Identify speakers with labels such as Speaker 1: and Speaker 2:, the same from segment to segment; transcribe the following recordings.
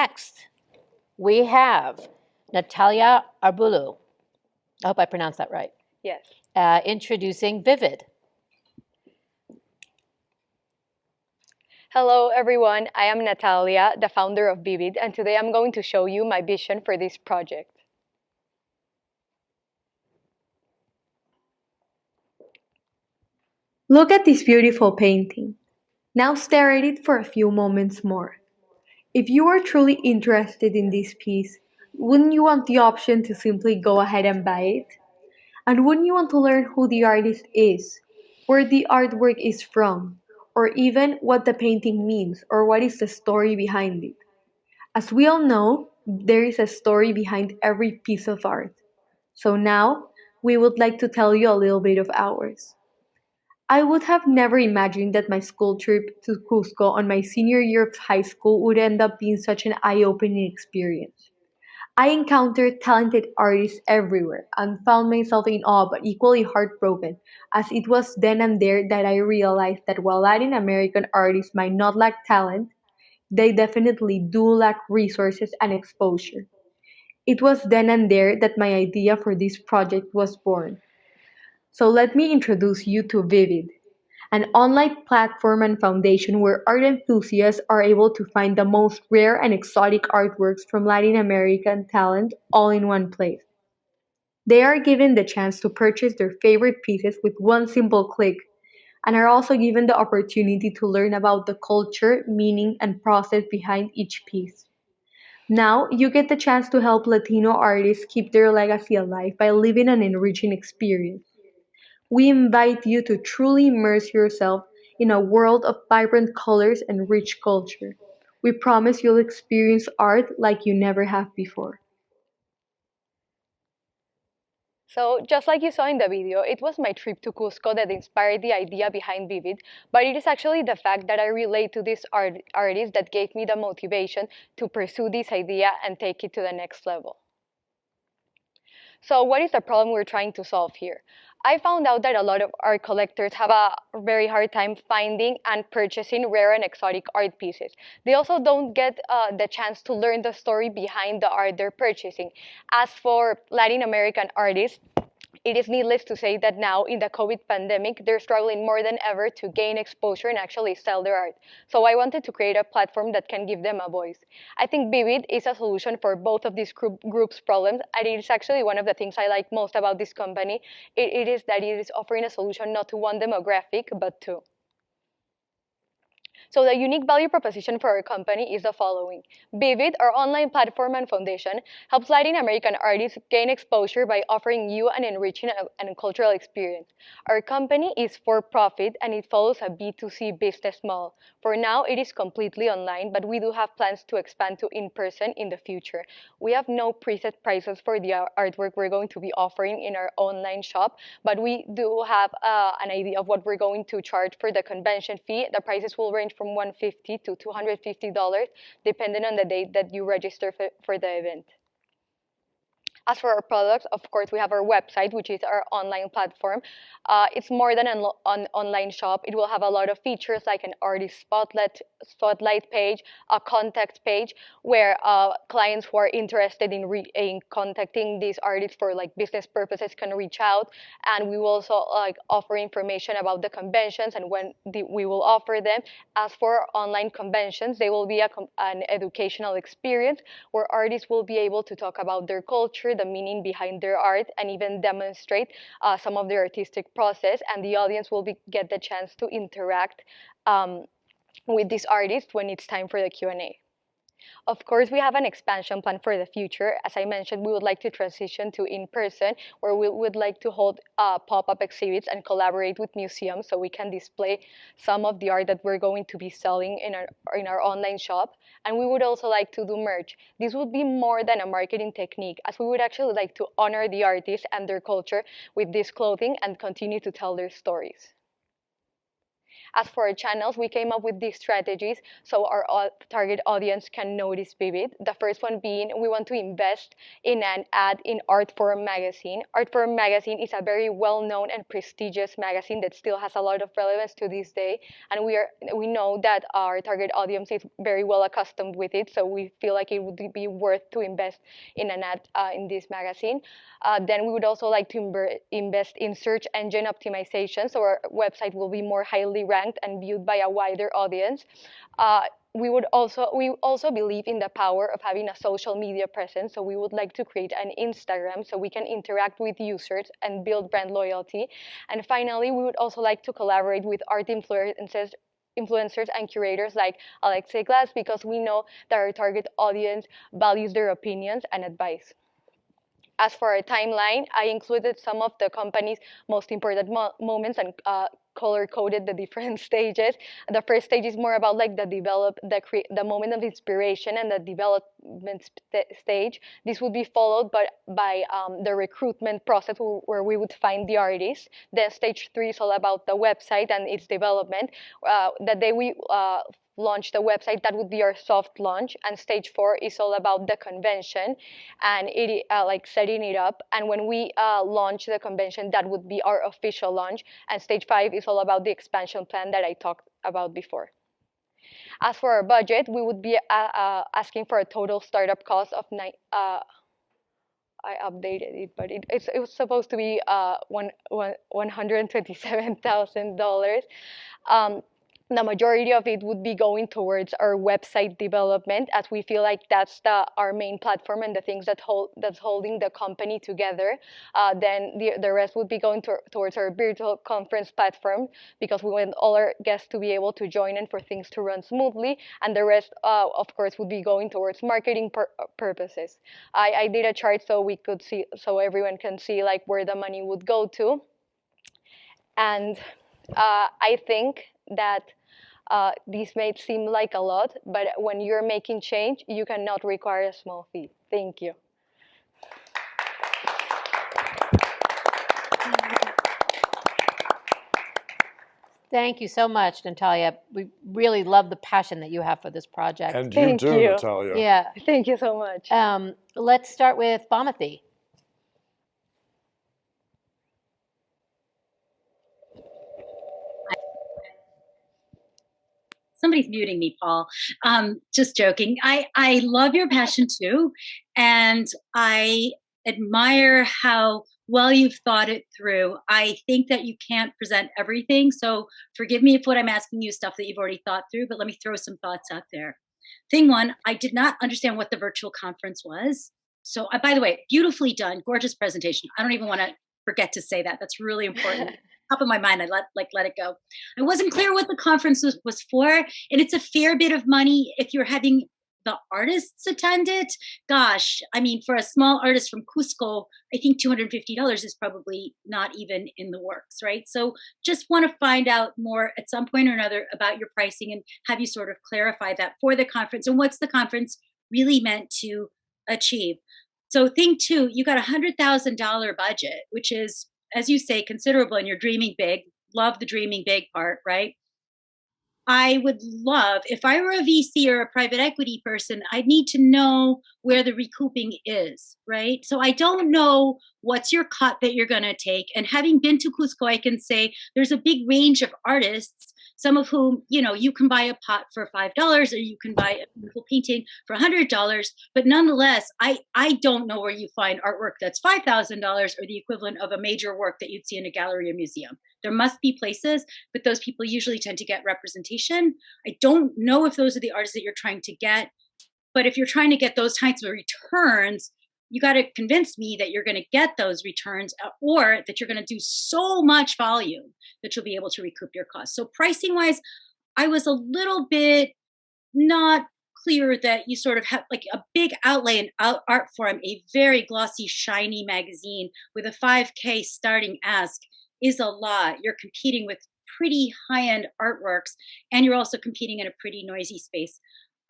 Speaker 1: next, we have Natalia Arbulu. I hope I pronounced that right.
Speaker 2: Yes.
Speaker 1: Introducing Vivid.
Speaker 2: Hello, everyone. I am Natalia, the founder of Vivid, and today I'm going to show you my vision for this project.
Speaker 3: Look at this beautiful painting. Now stare at it for a few moments more. If you are truly interested in this piece, wouldn't you want the option to simply go ahead and buy it? And wouldn't you want to learn who the artist is, where the artwork is from, or even what the painting means or what is the story behind it? As we all know, there is a story behind every piece of art. So now, we would like to tell you a little bit of ours. I would have never imagined that my school trip to Cusco on my senior year of high school would end up being such an eye opening experience. I encountered talented artists everywhere and found myself in awe but equally heartbroken, as it was then and there that I realized that while Latin American artists might not lack talent, they definitely do lack resources and exposure. It was then and there that my idea for this project was born. So let me introduce you to Vivid, an online platform and foundation where art enthusiasts are able to find the most rare and exotic artworks from Latin American talent all in one place. They are given the chance to purchase their favorite pieces with one simple click, and are also given the opportunity to learn about the culture, meaning, and process behind each piece. Now, you get the chance to help Latino artists keep their legacy alive by living an enriching experience. We invite you to truly immerse yourself in a world of vibrant colors and rich culture. We promise you'll experience art like you never have before.
Speaker 2: So, just like you saw in the video, it was my trip to Cusco that inspired the idea behind Vivid, but it is actually the fact that I relate to this artist that gave me the motivation to pursue this idea and take it to the next level. So what is the problem we're trying to solve here? I found out that a lot of art collectors have a very hard time finding and purchasing rare and exotic art pieces. They also don't get the chance to learn the story behind the art they're purchasing. As for Latin American artists, it is needless to say that now in the COVID pandemic, they're struggling more than ever to gain exposure and actually sell their art. So I wanted to create a platform that can give them a voice. I think Vivid is a solution for both of these groups' problems, and it is actually one of the things I like most about this company. It is that it is offering a solution not to one demographic, but two. So the unique value proposition for our company is the following. Vivid, our online platform and foundation, helps Latin American artists gain exposure by offering you an enriching and cultural experience. Our company is for profit and it follows a B2C business model. For now, it is completely online, but we do have plans to expand to in-person in the future. We have no preset prices for the artwork we're going to be offering in our online shop, but we do have an idea of what we're going to charge for the convention fee. The prices will range from $150 to $250, depending on the date that you register for the event. As for our products, of course, we have our website, which is our online platform. It's more than an online shop. It will have a lot of features like an artist spotlight page, a contact page, where clients who are interested in contacting these artists for like business purposes can reach out. And we will also offer information about the conventions and when we will offer them. As for online conventions, they will be an educational experience where artists will be able to talk about their culture, the meaning behind their art, and even demonstrate some of their artistic process. And the audience will get the chance to interact with these artists when it's time for the Q&A. Of course, we have an expansion plan for the future. As I mentioned, we would like to transition to in-person, where we would like to hold pop-up exhibits and collaborate with museums so we can display some of the art that we're going to be selling in our online shop. And we would also like to do merch. This would be more than a marketing technique, as we would actually like to honor the artists and their culture with this clothing and continue to tell their stories. As for our channels, we came up with these strategies so our target audience can notice Vivid. The first one being we want to invest in an ad in Artforum magazine. Artforum magazine is a very well-known and prestigious magazine that still has a lot of relevance to this day, and we know that our target audience is very well accustomed with it, so we feel like it would be worth to invest in an ad in this magazine. Then we would also like to invest in search engine optimization, so our website will be more highly ranked and viewed by a wider audience. We also believe in the power of having a social media presence, so we would like to create an Instagram so we can interact with users and build brand loyalty. And finally, we would also like to collaborate with art influencers and curators like Alexei Glass, because we know that our target audience values their opinions and advice. As for our timeline, I included some of the company's most important moments and color-coded the different stages. The first stage is more about like the moment of inspiration and the development stage. This would be followed by the recruitment process where we would find the artists. Then stage 3 is all about the website and its development. The day we launch the website, that would be our soft launch. And stage 4 is all about the convention and it like setting it up. And when we launch the convention, that would be our official launch. And stage 5 is all about the expansion plan that I talked about before. As for our budget, we would be asking for a total startup cost of I updated it, but it was supposed to be $127,000. The majority of it would be going towards our website development, as we feel like that's our main platform and the things that's holding the company together. Then the rest would be going towards our virtual conference platform, because we want all our guests to be able to join and for things to run smoothly. And the rest, of course, would be going towards marketing purposes. I did a chart so we could see, so everyone can see like where the money would go to. And I think that these may seem like a lot, but when you're making change, you cannot require a small fee. Thank you.
Speaker 1: Thank you so much, Natalia. We really love the passion that you have for this project.
Speaker 4: And you
Speaker 2: Thank
Speaker 4: do,
Speaker 2: you.
Speaker 4: Natalia.
Speaker 1: Yeah.
Speaker 2: Thank you so much.
Speaker 1: Let's start with Bhamathi.
Speaker 5: Somebody's muting me, Paul. Just joking. I love your passion too. And I admire how well you've thought it through. I think that you can't present everything. So forgive me if what I'm asking you is stuff that you've already thought through, but let me throw some thoughts out there. Thing one, I did not understand what the virtual conference was. So by the way, beautifully done, gorgeous presentation. I don't even want to forget to say that. That's really important. Top of my mind, I let it go. I wasn't clear what the conference was for, and it's a fair bit of money if you're having the artists attend it. Gosh, I mean, for a small artist from Cusco, I think $250 is probably not even in the works, right? So just want to find out more at some point or another about your pricing and have you sort of clarify that for the conference and what's the conference really meant to achieve. So thing two, you got $100,000 budget, which is, as you say, considerable, and you're dreaming big. Love the dreaming big part, right? I would love, if I were a VC or a private equity person, I'd need to know where the recouping is, right? So I don't know what's your cut that you're going to take. And having been to Cusco, I can say there's a big range of artists, some of whom, you can buy a pot for $5 or you can buy a beautiful painting for $100. But nonetheless, I don't know where you find artwork that's $5,000 or the equivalent of a major work that you'd see in a gallery or museum. There must be places, but those people usually tend to get representation. I don't know if those are the artists that you're trying to get, but if you're trying to get those types of returns, you got to convince me that you're going to get those returns or that you're going to do so much volume that you'll be able to recoup your costs. So pricing wise, I was a little bit not clear that you sort of have like a big outlay in art form, a very glossy, shiny magazine with a 5K starting ask is a lot. You're competing with pretty high-end artworks, and you're also competing in a pretty noisy space.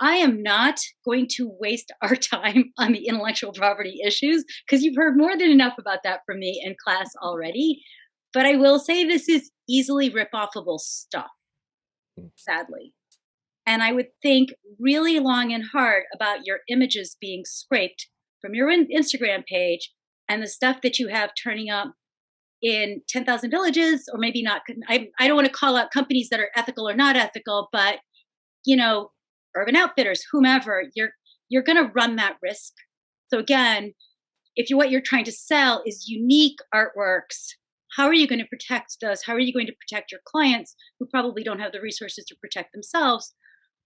Speaker 5: I am not going to waste our time on the intellectual property issues because you've heard more than enough about that from me in class already. But I will say this is easily rip-offable stuff. sadly. And I would think really long and hard about your images being scraped from your Instagram page and the stuff that you have turning up in 10,000 villages, or maybe not. I don't want to call out companies that are ethical or not ethical, but Urban Outfitters, whomever, you're going to run that risk. So again, if what you're trying to sell is unique artworks, how are you going to protect those? How are you going to protect your clients who probably don't have the resources to protect themselves?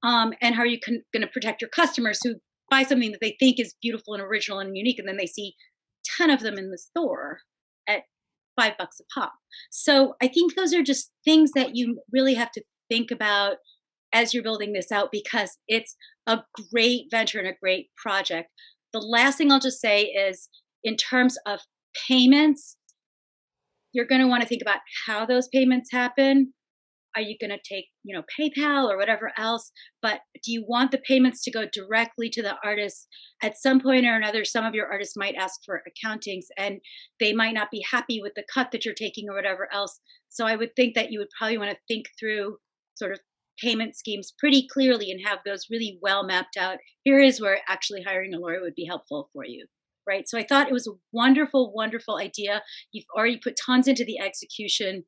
Speaker 5: And how are you going to protect your customers who buy something that they think is beautiful and original and unique, and then they see 10 of them in the store at $5 a pop? So I think those are just things that you really have to think about as you're building this out, because it's a great venture and a great project. The last thing I'll just say is, in terms of payments, you're going to want to think about how those payments happen. Are you going to take, PayPal or whatever else? But do you want the payments to go directly to the artists? At some point or another, some of your artists might ask for accountings, and they might not be happy with the cut that you're taking or whatever else. So I would think that you would probably want to think through sort of payment schemes pretty clearly and have those really well mapped out. Here is where actually hiring a lawyer would be helpful for you. Right. So I thought it was a wonderful, wonderful idea. You've already put tons into the execution.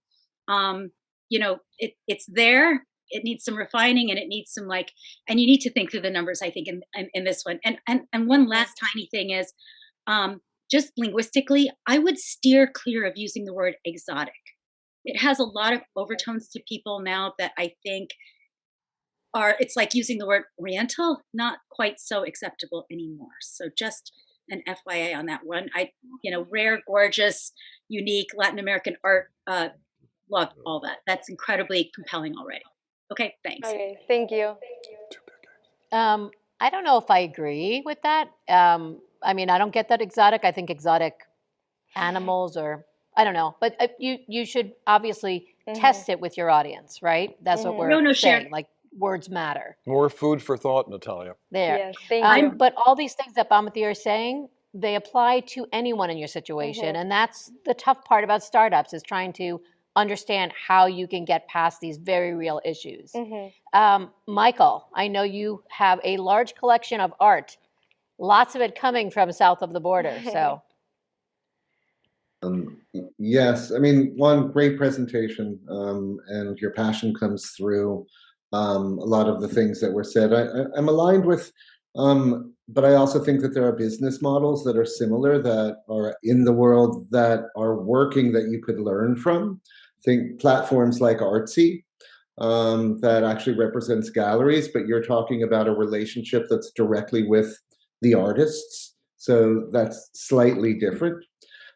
Speaker 5: It's there. It needs some refining, and it needs some and you need to think through the numbers, I think, in this one. And one last tiny thing is, just linguistically, I would steer clear of using the word exotic. It has a lot of overtones to people now that I think it's like using the word oriental, not quite so acceptable anymore. So just an FYI on that one. Rare, gorgeous, unique Latin American art, love all that. That's incredibly compelling already. Okay, thanks.
Speaker 2: Okay, thank you.
Speaker 1: I don't know if I agree with that. I don't get that exotic. I think exotic animals, or I don't know. But you should obviously test it with your audience, right? That's what we're saying.
Speaker 5: Sharon.
Speaker 1: Like, words matter.
Speaker 4: More food for thought, Natalia.
Speaker 1: There.
Speaker 2: Yes, thank you.
Speaker 1: But all these things that Bamati are saying, they apply to anyone in your situation. And that's the tough part about startups, is trying to understand how you can get past these very real issues. Michael, I know you have a large collection of art, lots of it coming from south of the border. So.
Speaker 6: Yes, one great presentation, and your passion comes through. A lot of the things that were said, I'm aligned with, but I also think that there are business models that are similar, that are in the world, that are working, that you could learn from. Think platforms like Artsy, that actually represents galleries, but you're talking about a relationship that's directly with the artists. So that's slightly different.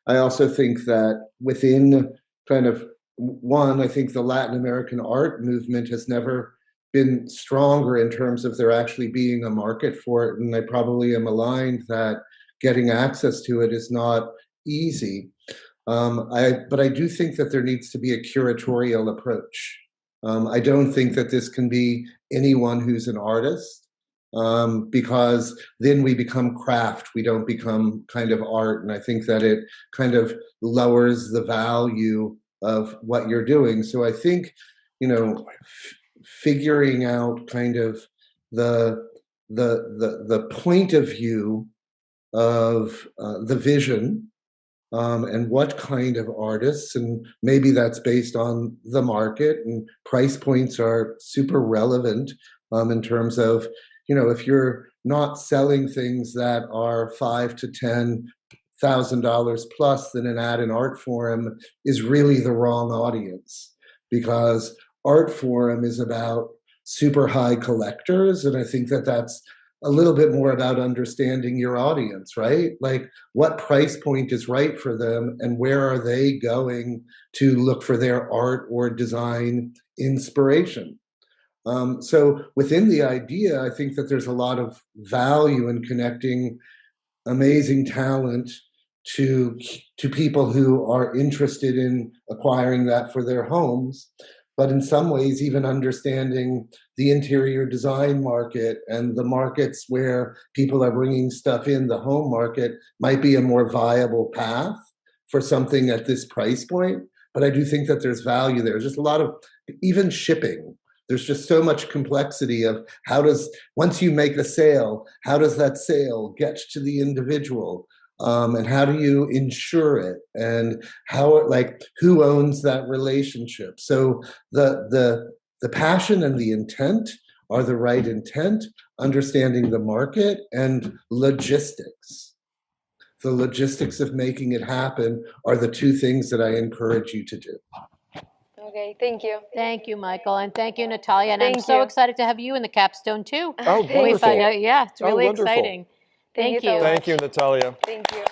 Speaker 6: I also think that within I think the Latin American art movement has never been stronger in terms of there actually being a market for it. And I probably am aligned that getting access to it is not easy. But I do think that there needs to be a curatorial approach. I don't think that this can be anyone who's an artist, because then we become craft. We don't become kind of art. And I think that it kind of lowers the value of what you're doing. So I think, figuring out kind of the point of view of the vision, and what kind of artists, and maybe that's based on the market, and price points are super relevant, in terms of, if you're not selling things that are $5,000 to $10,000 plus, then an ad in Art Forum is really the wrong audience, because Art Forum is about super high collectors, and I think that that's a little bit more about understanding your audience, right? Like, what price point is right for them, and where are they going to look for their art or design inspiration? So within the idea, I think that there's a lot of value in connecting amazing talent to people who are interested in acquiring that for their homes. But in some ways, even understanding the interior design market and the markets where people are bringing stuff in, the home market, might be a more viable path for something at this price point. But I do think that there's value there. Just a lot of, even shipping. there's just so much complexity of once you make a sale, how does that sale get to the individual? And how do you insure it? And who owns that relationship? So the passion and the intent are the right intent, understanding the market and logistics. The logistics of making it happen are the two things that I encourage you to do.
Speaker 2: Okay, thank you.
Speaker 1: Thank you, Michael, and thank you, Natalia. And I'm
Speaker 2: Thank
Speaker 1: so
Speaker 2: you.
Speaker 1: excited to have you in the capstone too.
Speaker 4: Oh,
Speaker 1: When we
Speaker 4: wonderful.
Speaker 1: find out, yeah, it's
Speaker 4: Oh,
Speaker 1: really
Speaker 4: wonderful.
Speaker 1: exciting.
Speaker 2: Thank you so
Speaker 1: you.
Speaker 2: much.
Speaker 4: Thank you, Natalia.
Speaker 2: Thank you.